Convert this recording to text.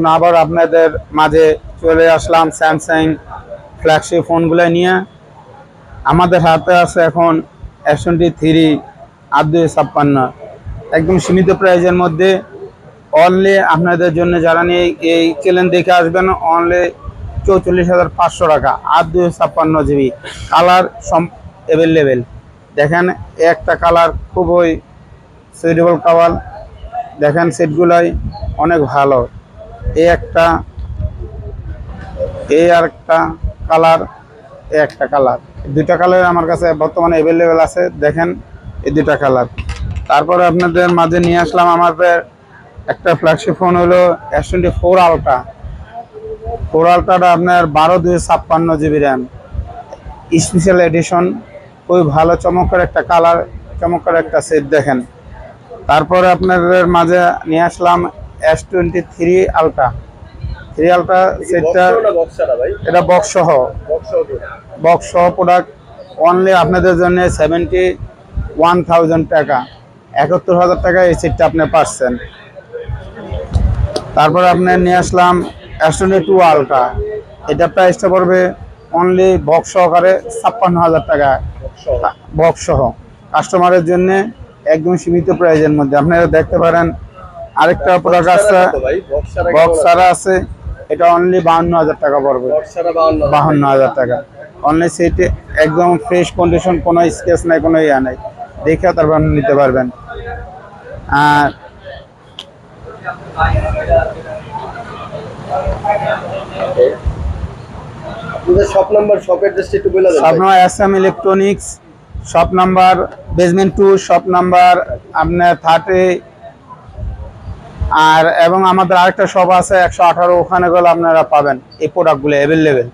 এখন আবার আপনাদের মাঝে চলে আসলাম স্যামসাং ফ্ল্যাগশিপ ফোনগুলো নিয়ে। আমাদের হাতে আছে এখন S23 8-256, একদম সীমিত প্রাইজের মধ্যে। অনলি আপনাদের জন্য যারা নিয়ে এই চ্যানেল দেখে আসবেন, অনলি 44,500 টাকা, 8-256 GB, কালার অ্যাভেলেবেল। দেখেন একটা কালার খুবই সুইটেবল কালার, দেখেন সেটগুলাই অনেক ভালো। এই একটা, এই আর একটা কালার, এই একটা কালার, দুইটা কালার আমার কাছে বর্তমানে অ্যাভেলেবেল আছে। দেখেন এই দুইটা কালার। তারপরে আপনাদের মাঝে নিয়ে আসলাম আমাদের একটা ফ্ল্যাগশিপ ফোন হলো S24 আলট্রা। 4 আলট্রাটা আপনার 12-256 GB র্যাম, স্পেশাল এডিশন, খুবই ভালো চমৎকার একটা কালার, চমৎকার একটা সেট। দেখেন তারপরে আপনাদের মাঝে নিয়ে আসলাম S23 আলট্রা। 3 আলট্রা সেটটা, এটা বক্স সহ প্রোডাক্ট। অনলি আপনাদের জন্য 71,000 টাকা, 71,000 টাকা এই সেটটা আপনি পাচ্ছেন। তারপর আপনার নিয়ে আসলাম S22 আলট্রা। এটা প্রাইসটা পড়বে অনলি বক্স সহকারে 56,000 টাকা, বক্স সহ, কাস্টমারের জন্য একদম সীমিত প্রাইজের মধ্যে। আপনারা দেখতে পারেন আরেকটা প্রোডাক্ট আছে, বক্স ছাড়া আছে, এটা অনলি 52,000 টাকা পড়বে, 52,000 টাকা। অনলি সেটে একদম ফ্রেশ কন্ডিশন, কোনো স্কেচ নাই, কোনো ইয়া নাই, দেখে তারপর নিতে পারবেন। আর শপ নাম্বার, শপ অ্যাড্রেসটা একটু বলে দেন। Shop number SM electronics, shop number basement 2, shop number আপনার 30। আর এবং আমাদের আরেকটা শপ আছে 118, ওখানে গেলে আপনারা পাবেন এই প্রোডাক্টগুলো অ্যাভেলেবেল।